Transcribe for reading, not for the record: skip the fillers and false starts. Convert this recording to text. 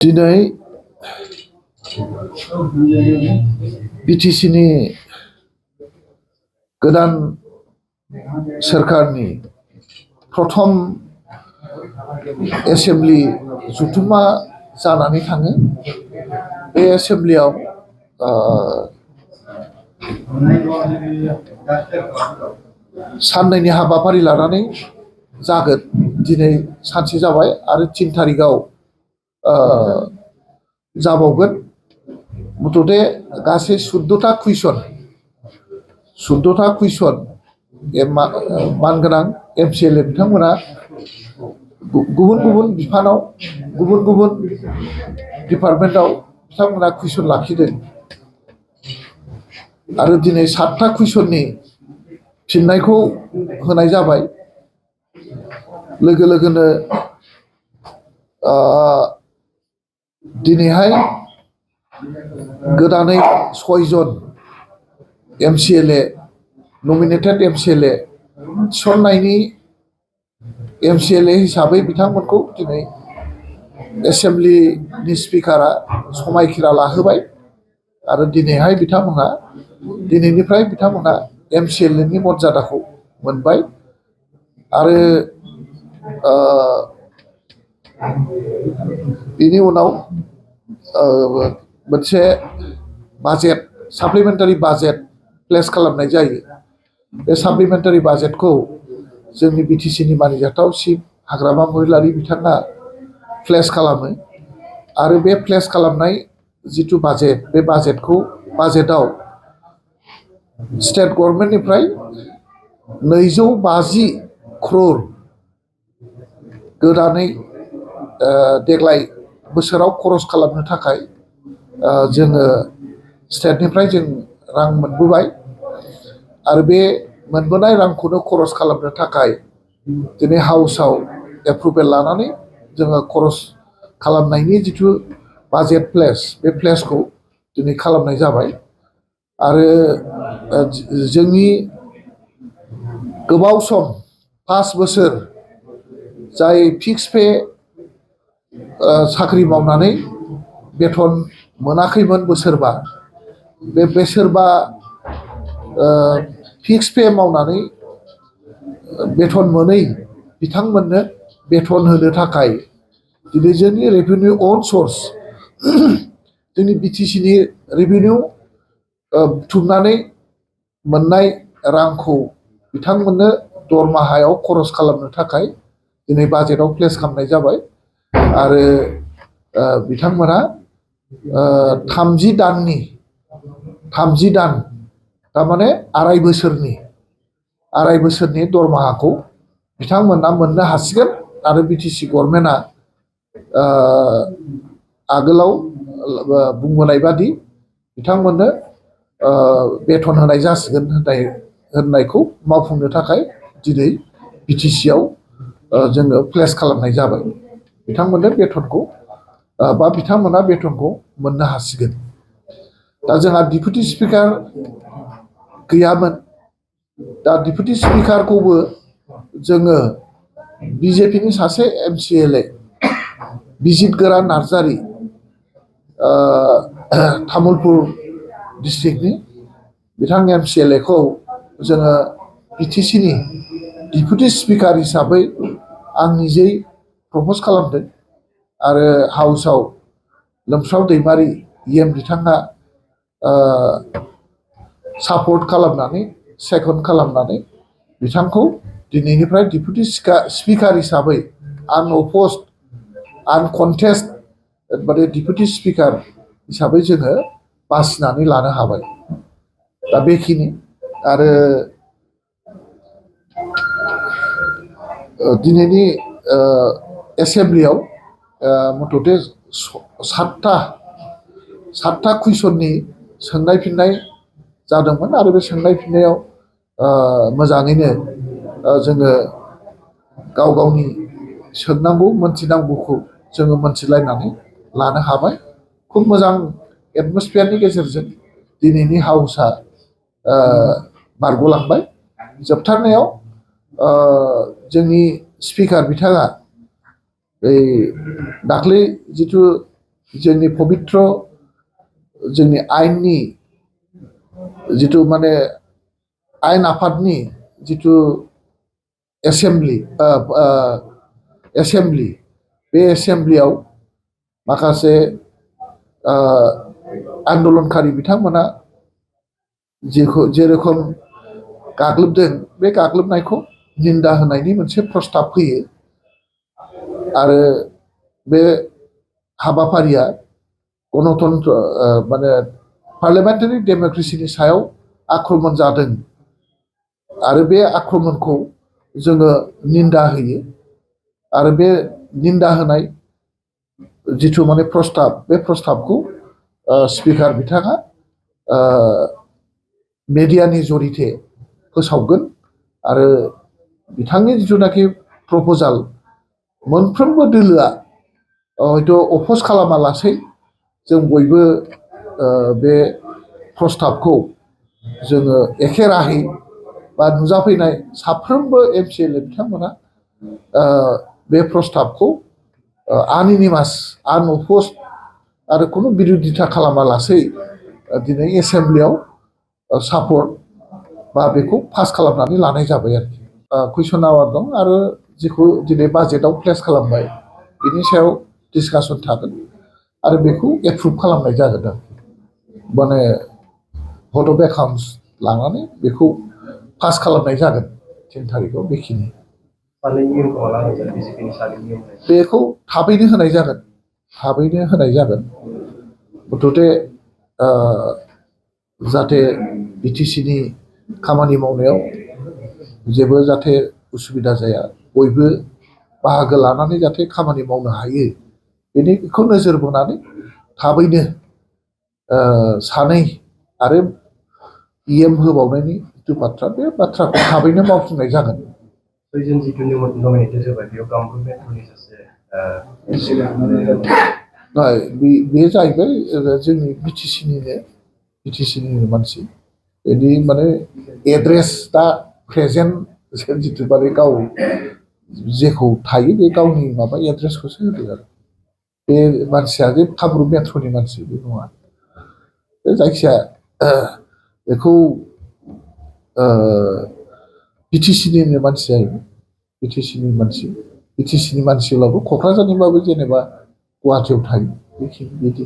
दिनै बिटिसिनि गोदान सोरखारनि प्रथम एसेम्बलि जथुम्मा जानानै थाङो। बे एसेम्बलियाव साननैनि हाबाफारि लानानै जागोन। दिनै सानसे जाबाय आरो 3 थारिखआव जाबावगोन। मुथते गासै 14टा कुइसन मानगोनां MCLA बिथांमोना गुबुन गुबुन बिफानाव गुबुन गुबुन डिपार्टमेन्टआव बिथांमोना कुइसन लाखिदों आरो दिनै 7टा कुइसननि फिननायखौ होनाय जाबाय। लोगो लोगोनो दिनैहाय गोदानै 6 जन MCLA नमिनेटेड MCLA थिसननायनि MCLA हिसाबै बिथांमोनखौ दिनै एसेम्बलिनि स्पिकारा समायखिरा लाहोबाय आरो दिनैहाय दिनैनिफ्राय बिथांमोना MCLAनि मर्यादाखौ मोनबाय आरो बेनि उनाव मोनसे बाजेट साप्लिमेन्टारि बाजेट प्लेस खालामनाय जायो। बे साप्लिमेन्टारि बाजेटखौ जोंनि बिटिसिनि मानिजाथाव चिफ हाग्रामा महिलारि बिथाङा प्लेस खालामो आरो बे प्लेस खालामनाय जिथु बाजेट बे बाजेटआव स्टेट गभर्नमेन्टनिफ्राय 250 क्रर गोदानै देग्लाय बोसोराव खरस खालामनो थाखाय जोङो स्टेटनिफ्राय जों रां मोनबोबाय आरो बे मोनबोनाय रांखौनो खरस खालामनो थाखाय दिनै हाउसआव एप्रुभेल लानानै जोङो खरस खालामनायनि जिथु बाजेट प्लेस बे प्लेसखौ दिनै खालामनाय जाबाय आरो जोंनि गोबाव सम 5 बोसोर जाय फिक्स पे साख्रि मावनानै बेथन मोनाखैमोन बोसोरबा बे बोसोरबा फिक्स पे मावनानै बेथन मोनै बिथांमोननो बेथन होनो थाखाय दिनै जोंनि रेभिनिउ अन सर्स जोंनि बिटिसिनि रेभिनिउ बुथुमनानै मोननाय रांखौ बिथांमोननो दरमाहायाव खरस खालामनो थाखाय दिनै बाजेटआव प्लेस खालामनाय जाबाय आरो बिथांमोना 30 दान थारमाने आराय बोसोरनि दरमाहाखौ बिथांमोना मोननो हासिगोन आरो बिटिसि गभर्नमेन्टआ आगोलाव बुंबोनाय बादि बिथांमोननो बेथन होनाय जासिगोन होननायखौ मावफुंनो थाखाय दिनै बिटिसिआव जोङो प्लेस खालामनाय जाबाय। बिथांमोननो बेथनखौ बिथांमोना बेथनखौ मोननो हासिगोन। दा जोंहा डिपुटि स्पिकार गैयामोन। दा डिपुटि स्पिकारखौबो जोङो बिजेपिनि सासे MCLA बिजितगोरा नार्जारि तामुलपुर डिस्ट्रिक्टनि बिथां MCLAखौ जोङो बिटिसिनि डिपुटि स्पिकार हिसाबै आं निजेै प्रपज खालामदों आरो हाउसआव लोमस्राव दैमारि बिथाङा सापर्ट खालामनानै सेकन्ड खालामनानै बिथांखौ दिनैनिफ्राय डिपुटि स्पिकार हिसाबै आनकन्टेस्ट माने डिपुटि स्पिकार हिसाबै जोङो बासिनानै लानो हाबाय। दा बेखिनि आरो दिनैनि एसेम्बलियाव मुथते 7टा कुइसननि सोंनाय फिननाय जादोंमोन आरो बे सोंनाय फिननायाव मोजाङैनो जोङो गाव गावनि सोंनांगौ मोनथिनांगौखौ जोङो मोनथिलायनानै लानो हाबाय। खुब मोजां एटमस्फियारनि गेजेरजों दिनैनि हाउसआ बारग'लांबाय। जोबथारनायाव जोंनि स्पिकार बिथाङा दाख्लै जिथु जोंनि पबित्र जोंनि आयेननि जिथु माने आयेन आफादनि जिथु एसेम्बलि बे एसेम्बलियाव माखासे आन्दलनकारि बिथांमोना जेरखम गाग्लोबदों बे गाग्लोबनायखौ निन्दा होनायनि मोनसे प्रस्ताब फैयो आरो बे हाबाफारिया गणतन्त्र माने पार्लियामेन्टारि डेम'क्रेसिनि सायाव आक्रमण जादों आरो बे आक्रमणखौ जोङो निन्दा होयो आरो बे निन्दा होनाय जिथु माने प्रस्ताब बे प्रस्ताबखौ स्पिकार बिथाङा मेडियानि जरिये फोसावगोन आरो बिथांनि जिथुनाखि प्रप'जाल मोनफ्रोमबो दोलोआ हयथ' अप'ज खालामालासै जों बयबो बे प्रस्ताबखौ जोङो एखे राहे बा नुजाफैनाय साफ्रोमबो MCLA बिथांमोना बे प्रस्ताबखौ आनइनिमास आनअप'ज आरो खुनु बिरोधिता खालामालासै दिनै एसेम्बलियाव सापर्ट बा बेखौ पास खालामनानै लानाय जाबाय आरोखि कुइसन आवार दं आरो जेखौ दिनै बाजेटआव प्लेस खालामबाय बिनि सायाव डिसकासन थागोन आरो बेखौ एप्रुभ खालामनाय जागोन आरोखि माने भट अफ एकाउन्ट्स लानानै बेखौ पास खालामनाय जागोन 10 तारिखआव बेखिनि बेखौ थाबैनो होनाय जागोन मुथथे जाहाथे BTCनि खामानि मावनायाव जेबो जाहाथे उसुबिदा जाया बयबो बाहागो लानानै जाहाथे खामानि मावनो हायो बेनिखौ नोजोर बोनानै थाबैनो सानै आरो EM होबावनायनि जिथु बाथ्रा बे बाथ्राखौ थाबैनो मावफुंनाय जागोन बे जाहैबाय जोंनि BTCनिनो मानसि बेनि माने एड्रेस दा प्रेजेन्ट जिथु माने गाव जेखौ थायो बे गावनि माबा एड्रेसखौसो होदों आरो बे मानसिया जे कामरुप मेट्र'नि मानसि बे नङा बे जायखिया बेखौ BTCनिनो मानसि जाहैबाय BTCनि मानसिब्लाबो क'क्राझारनिबाबो जेनेबा गुवाहाटियाव थायो बेखिनि बिदि